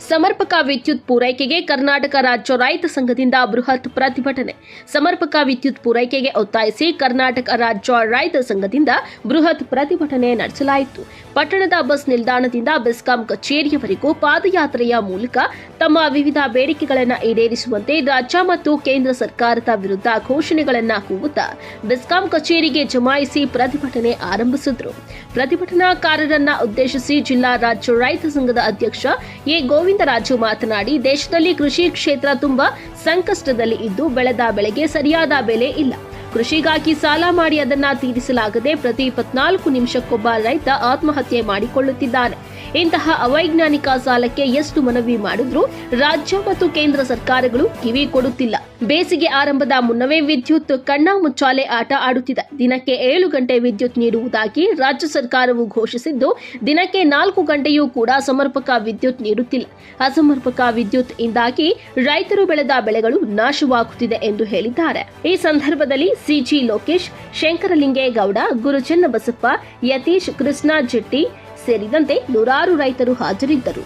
ಸಮರ್ಪಕ ವಿದ್ಯುತ್ ಪೂರೈಕೆಗೆ ಕರ್ನಾಟಕ ರಾಜ್ಯ ರೈತ ಸಂಘದಿಂದ ಬೃಹತ್ ಪ್ರತಿಭಟನೆ. ಸಮರ್ಪಕ ವಿದ್ಯುತ್ ಪೂರೈಕೆಗೆ ಒತ್ತಾಯಿಸಿ ಕರ್ನಾಟಕ ರಾಜ್ಯ ರೈತ ಸಂಘದಿಂದ ಬೃಹತ್ ಪ್ರತಿಭಟನೆ ನಡೆಸಲಾಯಿತು. ಪಟ್ಟಣದ ಬಸ್ ನಿಲ್ದಾಣದಿಂದ ಬೆಸ್ಕಾಂ ಕಚೇರಿಯವರೆಗೂ ಪಾದಯಾತ್ರೆಯ ಮೂಲಕ ತಮ್ಮ ವಿವಿಧ ಬೇಡಿಕೆಗಳನ್ನು ಈಡೇರಿಸುವಂತೆ ರಾಜ್ಯ ಮತ್ತು ಕೇಂದ್ರ ಸರ್ಕಾರದ ವಿರುದ್ಧ ಘೋಷಣೆಗಳನ್ನು ಕೂಗುತ್ತಾ ಬೆಸ್ಕಾಂ ಕಚೇರಿಗೆ ಜಮಾಯಿಸಿ ಪ್ರತಿಭಟನೆ ಆರಂಭಿಸಿದರು. ಪ್ರತಿಭಟನಾಕಾರರನ್ನ ಉದ್ದೇಶಿಸಿ ಜಿಲ್ಲಾ ರಾಜ್ಯ ರೈತ ಸಂಘದ ಅಧ್ಯಕ್ಷ ಎ ಗೋವಿಂದರಾಜು ಮಾತನಾಡಿ, ದೇಶದಲ್ಲಿ ಕೃಷಿ ಕ್ಷೇತ್ರ ತುಂಬಾ ಸಂಕಷ್ಟದಲ್ಲಿ ಇದ್ದು ಬೆಳೆದ ಬೆಳೆಗೆ ಸರಿಯಾದ ಬೆಲೆ ಇಲ್ಲ. ಕೃಷಿಗಾಗಿ ಸಾಲ ಮಾಡಿ ಅದನ್ನ ತೀರಿಸಲಾಗದೆ ಪ್ರತಿ 24 ನಿಮಿಷಕ್ಕೊಬ್ಬ ರೈತ ಆತ್ಮಹತ್ಯೆ ಮಾಡಿಕೊಳ್ಳುತ್ತಿದ್ದಾನೆ. ಇಂತಹ ಅವೈಜ್ಞಾನಿಕ ಸಾಲಕ್ಕೆ ಎಷ್ಟು ಮನವಿ ಮಾಡಿದ್ರೂ ರಾಜ್ಯ ಮತ್ತು ಕೇಂದ್ರ ಸರ್ಕಾರಗಳು ಕಿವಿ ಕೊಡುತ್ತಿಲ್ಲ. ಬೇಸಿಗೆ ಆರಂಭದ ಮುನ್ನವೇ ವಿದ್ಯುತ್ ಕಣ್ಣ ಮುಚ್ಚಾಲೆ ಆಟ ಆಡುತ್ತಿದೆ. ದಿನಕ್ಕೆ 7 ಗಂಟೆ ವಿದ್ಯುತ್ ನೀಡುವುದಾಗಿ ರಾಜ್ಯ ಸರ್ಕಾರವು ಘೋಷಿಸಿದ್ದು, ದಿನಕ್ಕೆ 4 ಗಂಟೆಯೂ ಕೂಡ ಸಮರ್ಪಕ ವಿದ್ಯುತ್ ನೀಡುತ್ತಿಲ್ಲ. ಅಸಮರ್ಪಕ ವಿದ್ಯುತ್ ಇಂದಾಗಿ ರೈತರು ಬೆಳೆದ ಬೆಳೆಗಳು ನಾಶವಾಗುತ್ತಿದೆ ಎಂದು ಹೇಳಿದ್ದಾರೆ. ಈ ಸಂದರ್ಭದಲ್ಲಿ ಸಿಜಿ ಲೋಕೇಶ್, ಶಂಕರಲಿಂಗೇಗೌಡ, ಗುರುಚನ್ನಬಸಪ್ಪ, ಯತೀಶ್, ಕೃಷ್ಣ ಜೆಟ್ಟಿ ಸೇರಿದಂತೆ ನೂರಾರು ರೈತರು ಹಾಜರಿದ್ದರು.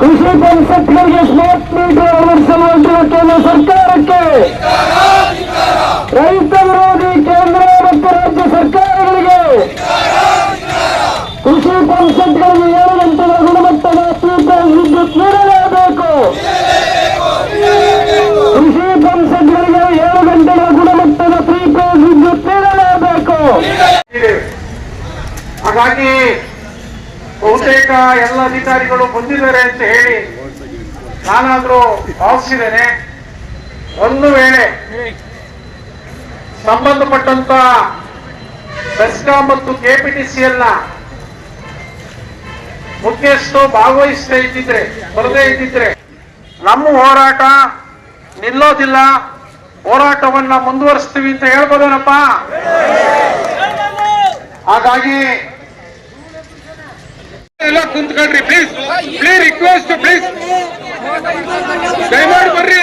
ಕೃಷಿ ಪರಿಷತ್ಗಳಿಗೆ ಸ್ಮಾರ್ಟ್ ಮೀಟರ್ ಅಳವಡಿಸಲು ಕೇಂದ್ರ ಸರ್ಕಾರಕ್ಕೆ, ರೈತ ವಿರೋಧಿ ಕೇಂದ್ರ ಮತ್ತು ರಾಜ್ಯ ಸರ್ಕಾರಗಳಿಗೆ, ಕೃಷಿ ಪರಿಷತ್ಗಳಿಗೆ 7 ಗಂಟೆಗಳ ಗುಣಮಟ್ಟದ ಪ್ರೀಪೇಡ್ ವಿದ್ಯುತ್ ನೀಡಲೇಬೇಕು. ಕೃಷಿ ಪರಿಷತ್ಗಳಿಗೆ 7 ಗಂಟೆಗಳ ಗುಣಮಟ್ಟದ ಪ್ರೀಪೇಡ್ ವಿದ್ಯುತ್ ನೀಡಲೇಬೇಕು. ಹಾಗಾಗಿ ಬಹುತೇಕ ಎಲ್ಲ ಅಧಿಕಾರಿಗಳು ಬಂದಿದ್ದಾರೆ ಅಂತ ಹೇಳಿ ನಾನಾದ್ರೂ ಭಾವಿಸಿದ್ದೇನೆ. ಒಂದು ವೇಳೆ ಸಂಬಂಧಪಟ್ಟಂತ ಬೆಸ್ಕಾಂ ಮತ್ತು ಕೆಪಿಟಿಸಿಎಲ್ ನ ಮುಖ್ಯಸ್ಥರು ಭಾಗವಹಿಸದೇ ಇದ್ದಿದ್ರೆ, ಬರದೇ ಇದ್ದಿದ್ರೆ ನಮ್ಮ ಹೋರಾಟ ನಿಲ್ಲೋದಿಲ್ಲ, ಹೋರಾಟವನ್ನ ಮುಂದುವರಿಸ್ತೀವಿ ಅಂತ ಹೇಳ್ಬೋದೇನಪ್ಪ. ಹಾಗಾಗಿ ಎಲ್ಲ ಕುಂತ್ಕೊಳ್ರಿ ಪ್ಲೀಸ್, ರಿಕ್ವೆಸ್ಟ್ ಪ್ಲೀಸ್, ದಯಮಾಡಿ ಬರ್ರಿ.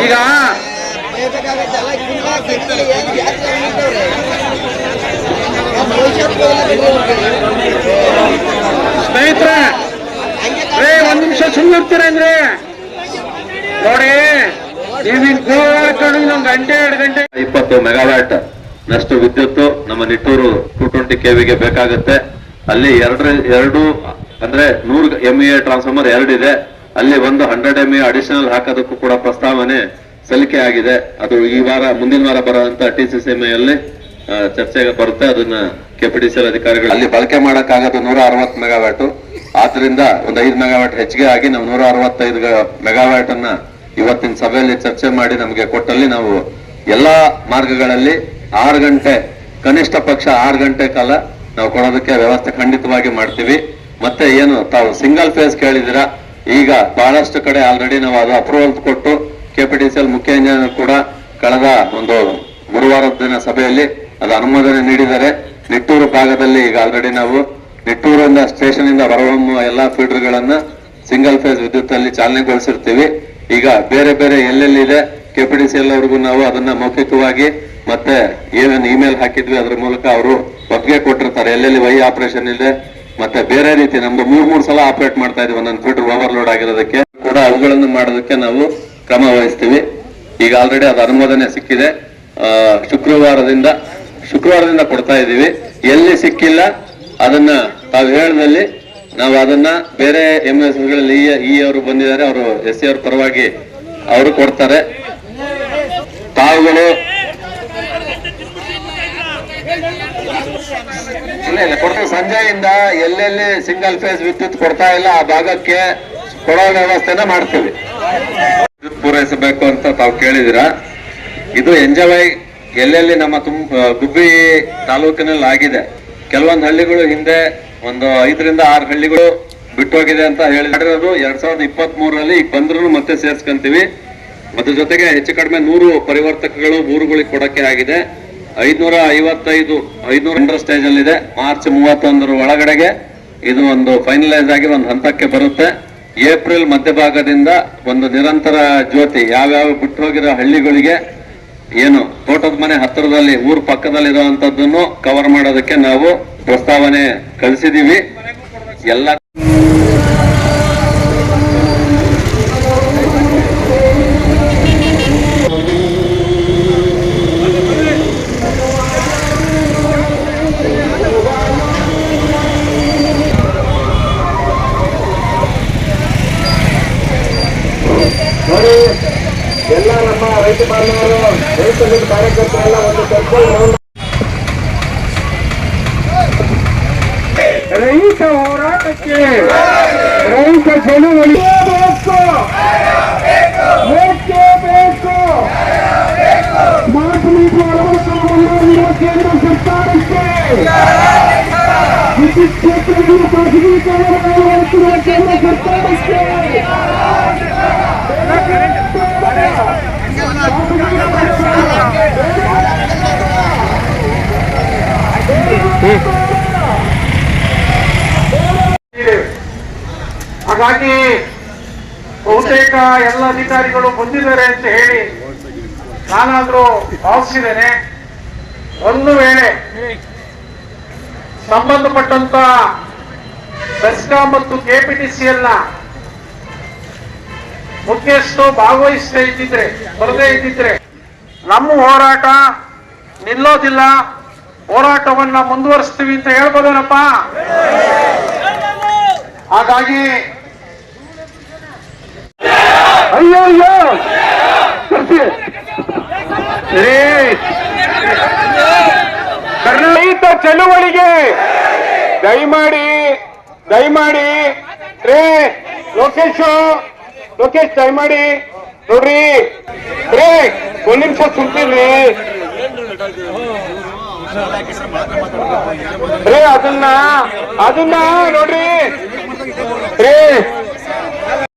ಈಗ ಸ್ನೇಹಿತರೆ, ಒಂದ್ ನಿಮಿಷ ಸುಮ್ಮನಿರ್ತೀರ ಅಂದ್ರೆ ನೋಡಿ, ನೀವಿನ್ ಗೋವಾಡ್ಕೊಂಡು ಇನ್ನೊಂದು ಗಂಟೆ 2 ಗಂಟೆ 20 ಮೆಗಾವ್ಯಾಟ್ ನಷ್ಟು ವಿದ್ಯುತ್ ನಮ್ಮ ನಿಟ್ಟೂರು 220 ಕೆವಿಗೆ ಬೇಕಾಗುತ್ತೆ. ಅಲ್ಲಿ ಎರಡು ಅಂದ್ರೆ 100 MVA ಟ್ರಾನ್ಸ್ಫಾರ್ಮರ್ 2 ಇದೆ. ಅಲ್ಲಿ ಒಂದು 100 MVA ಅಡಿಷನಲ್ ಹಾಕೋದಕ್ಕೂ ಕೂಡ ಪ್ರಸ್ತಾವನೆ ಸಲ್ಲಿಕೆ ಆಗಿದೆ. ಅದು ಈ ವಾರ ಮುಂದಿನ ವಾರ ಬರುವಂತ TCCMA ಅಲ್ಲಿ ಚರ್ಚೆಗೆ ಬರುತ್ತೆ. ಅದನ್ನ ಕೆಪಿಟಿಸಿಎಲ್ ಅಧಿಕಾರಿಗಳು ಅಲ್ಲಿ ಬಳಕೆ ಮಾಡಕ್ಕಾಗೋದು 160 ಮೆಗಾವ್ಯಾಟ್. ಆದ್ರಿಂದ ಒಂದು 5 ಮೆಗಾವ್ಯಾಟ್ ಹೆಚ್ಚಿಗೆ ಆಗಿ ನಾವು 165 ಮೆಗಾವ್ಯಾಟ್ ಅನ್ನ ಇವತ್ತಿನ ಸಭೆಯಲ್ಲಿ ಚರ್ಚೆ ಮಾಡಿ ನಮಗೆ ಕೊಟ್ಟಲ್ಲಿ ನಾವು ಎಲ್ಲಾ ಮಾರ್ಗಗಳಲ್ಲಿ 6 ಗಂಟೆ, ಕನಿಷ್ಠ ಪಕ್ಷ 6 ಗಂಟೆ ಕಾಲ ನಾವು ಕೊಡೋದಕ್ಕೆ ವ್ಯವಸ್ಥೆ ಖಂಡಿತವಾಗಿ ಮಾಡ್ತೀವಿ. ಮತ್ತೆ ಏನು ತಾವು ಸಿಂಗಲ್ ಫೇಸ್ ಕೇಳಿದಿರಾ, ಈಗ ಬಹಳಷ್ಟು ಕಡೆ ಆಲ್ರೆಡಿ ನಾವು ಅದು ಅಪ್ರೂವಲ್ ಕೊಟ್ಟು ಕೆಪಿಟಿಸಿಎಲ್ ಮುಖ್ಯ ಇಂಜಿನಿಯರ್ ಕೂಡ ಕಳೆದ ಒಂದು 3 ವಾರದ ದಿನ ಸಭೆಯಲ್ಲಿ ಅದು ಅನುಮೋದನೆ ನೀಡಿದ್ದಾರೆ. ನಿಟ್ಟೂರು ಭಾಗದಲ್ಲಿ ಈಗ ಆಲ್ರೆಡಿ ನಾವು ನಿಟ್ಟೂರಿಂದ ಸ್ಟೇಷನ್ ಇಂದ ಹೊರಹೊಮ್ಮುವ ಎಲ್ಲಾ ಫೀಡರ್ಗಳನ್ನ ಸಿಂಗಲ್ ಫೇಸ್ ವಿದ್ಯುತ್ ಅಲ್ಲಿ ಚಾಲನೆಗೊಳಿಸಿರ್ತೀವಿ. ಈಗ ಬೇರೆ ಬೇರೆ ಎಲ್ಲೆಲ್ಲಿದೆ ಕೆಪಿಟಿಸಿಎಲ್ ಅವ್ರಿಗೂ ನಾವು ಅದನ್ನ ಮೌಖಿಕವಾಗಿ ಮತ್ತೆ ಏನೇನು ಇಮೇಲ್ ಹಾಕಿದ್ವಿ ಅದ್ರ ಮೂಲಕ ಅವರು ಒಪ್ಪಿಗೆ ಕೊಟ್ಟಿರ್ತಾರೆ. ಎಲ್ಲೆಲ್ಲಿ ವೈ ಆಪರೇಷನ್ ಇದೆ ಮತ್ತೆ ಬೇರೆ ರೀತಿ ನಮ್ದು 3 ಸಲ ಆಪರೇಟ್ ಮಾಡ್ತಾ ಇದೀವಿ ಒಂದೊಂದು ಫೀಡರ್ ಓವರ್ಲೋಡ್ ಆಗಿರೋದಕ್ಕೆ ಕೂಡ ಅವುಗಳನ್ನು ಮಾಡೋದಕ್ಕೆ ನಾವು ಕ್ರಮ ವಹಿಸ್ತೀವಿ. ಈಗ ಆಲ್ರೆಡಿ ಅದು ಅನುಮೋದನೆ ಸಿಕ್ಕಿದೆ. ಶುಕ್ರವಾರದಿಂದ ಕೊಡ್ತಾ ಇದೀವಿ. ಎಲ್ಲಿ ಸಿಕ್ಕಿಲ್ಲ ಅದನ್ನ ತಾವು ಹೇಳದಲ್ಲಿ ನಾವು ಅದನ್ನ ಬೇರೆ MSಗಳಲ್ಲಿ ಇ ಅವರು ಬಂದಿದ್ದಾರೆ, ಅವರು SC ಅವ್ರ ಪರವಾಗಿ ಅವರು ಕೊಡ್ತಾರೆ. ತಾವುಗಳು ಇಲ್ಲ ಕೊಡ್ತೀವಿ. ಸಂಜೆಯಿಂದ ಎಲ್ಲೆಲ್ಲಿ ಸಿಂಗಲ್ ಫೇಸ್ ವಿದ್ಯುತ್ ಕೊಡ್ತಾ ಇಲ್ಲ ಆ ಭಾಗಕ್ಕೆ ಕೊಡೋ ವ್ಯವಸ್ಥೆನ ಮಾಡ್ತೀವಿ. ವಿದ್ಯುತ್ ಪೂರೈಸಬೇಕು ಅಂತ ತಾವು ಕೇಳಿದಿರಾ. ಇದು ಎಂಜಾಯ್ ಎಲ್ಲೆಲ್ಲಿ ನಮ್ಮ ಗುಬ್ಬಿ ತಾಲೂಕಿನಲ್ಲಿ ಆಗಿದೆ. ಕೆಲವೊಂದು ಹಳ್ಳಿಗಳು ಹಿಂದೆ ಒಂದು 5 ರಿಂದ 6 ಹಳ್ಳಿಗಳು ಬಿಟ್ಟೋಗಿದೆ ಅಂತ ಹೇಳಿರೋದು 2023ರಲ್ಲಿ ಈಗ ಬಂದ್ರು ಮತ್ತೆ ಸೇರ್ಸ್ಕೊಂತೀವಿ. ಅದ್ರ ಜೊತೆಗೆ ಹೆಚ್ಚು ಕಡಿಮೆ 100 ಪರಿವರ್ತಕಗಳು ಊರುಗಳಿಗೆ ಕೊಡಕ್ಕೆ ಆಗಿದೆ. 555 ಸ್ಟೇಜ್ ಅಲ್ಲಿ ಇದೆ. ಮಾರ್ಚ್ 31 ಒಳಗಡೆಗೆ ಇದು ಒಂದು ಫೈನಲೈಸ್ ಆಗಿ ಒಂದು ಹಂತಕ್ಕೆ ಬರುತ್ತೆ. ಏಪ್ರಿಲ್ ಮಧ್ಯಭಾಗದಿಂದ ಒಂದು ನಿರಂತರ ಜ್ಯೋತಿ ಯಾವ್ಯಾವ ಬಿಟ್ಟು ಹೋಗಿರೋ ಹಳ್ಳಿಗಳಿಗೆ ಏನು ತೋಟದ ಮನೆ ಹತ್ತಿರದಲ್ಲಿ ಊರ್ ಪಕ್ಕದಲ್ಲಿರುವಂತದ್ದನ್ನು ಕವರ್ ಮಾಡೋದಕ್ಕೆ ನಾವು ಪ್ರಸ್ತಾವನೆ ಕಳಿಸಿದೀವಿ. ಎಲ್ಲ ನೋಡಿ, ಎಲ್ಲ ನಮ್ಮ ರೈತ ಬಾಂಧವರು, ರೈತ ಸಂಘದ ಕಾರ್ಯಕರ್ತರೆಲ್ಲ ಒಂದು ಕರ್ಕೊಂಡು ರೈತ ಹೋರಾಟಕ್ಕೆ, ರೈತ ಚಳುವಳಿ ಬೇಕು, ಬೇಕೇ ಬೇಕು. ಸ್ಮಾರ್ಟ್ ಮೀಟರ್ ಅಳವಡಿಸಿಕೊಂಡಿರುವ ಕೇಂದ್ರ ಸರ್ಕಾರಕ್ಕೆ, ವಿದ್ಯುತ್ ಕ್ಷೇತ್ರದಲ್ಲಿ ಖಾಸಗೀಕರಣ ಮಾಡುತ್ತಿರುವ ಕೇಂದ್ರ ಸರ್ಕಾರಕ್ಕೆ, ಹಾಗಾಗಿ ಬಹುತೇಕ ಎಲ್ಲ ಅಧಿಕಾರಿಗಳು ಬಂದಿದ್ದಾರೆ ಅಂತ ಹೇಳಿ ನಾನಾದ್ರೂ ಭಾವಿಸಿದ್ದೇನೆ. ಒಂದು ವೇಳೆ ಸಂಬಂಧಪಟ್ಟಂತ ಬೆಸ್ಕಾಂ ಮತ್ತು ಕೆಪಿಟಿಸಿಎಲ್ ಮುಖ್ಯಸ್ಥರು ಭಾಗವಹಿಸದೇ ಇದ್ದಿದ್ರೆ, ಬರದೇ ಇದ್ದಿದ್ರೆ ನಮ್ಮ ಹೋರಾಟ ನಿಲ್ಲೋದಿಲ್ಲ, ಹೋರಾಟವನ್ನ ಮುಂದುವರಿಸ್ತೀವಿ ಅಂತ ಹೇಳ್ಬೋದೇನಪ್ಪ. ಹಾಗಾಗಿ ಅಯ್ಯೋ ರೈತ ಚಳುವಳಿಗೆ ದಯಮಾಡಿ ರೇ ಲೋಕೇಶ್ ದಯಮಾಡಿ ನೋಡ್ರಿ ರೇ, ಒಂದ್ ನಿಮಿಷ ಸುಮ್ತಿರ್ರಿ ರೇ, ಅದನ್ನ ನೋಡ್ರಿ ರೇ.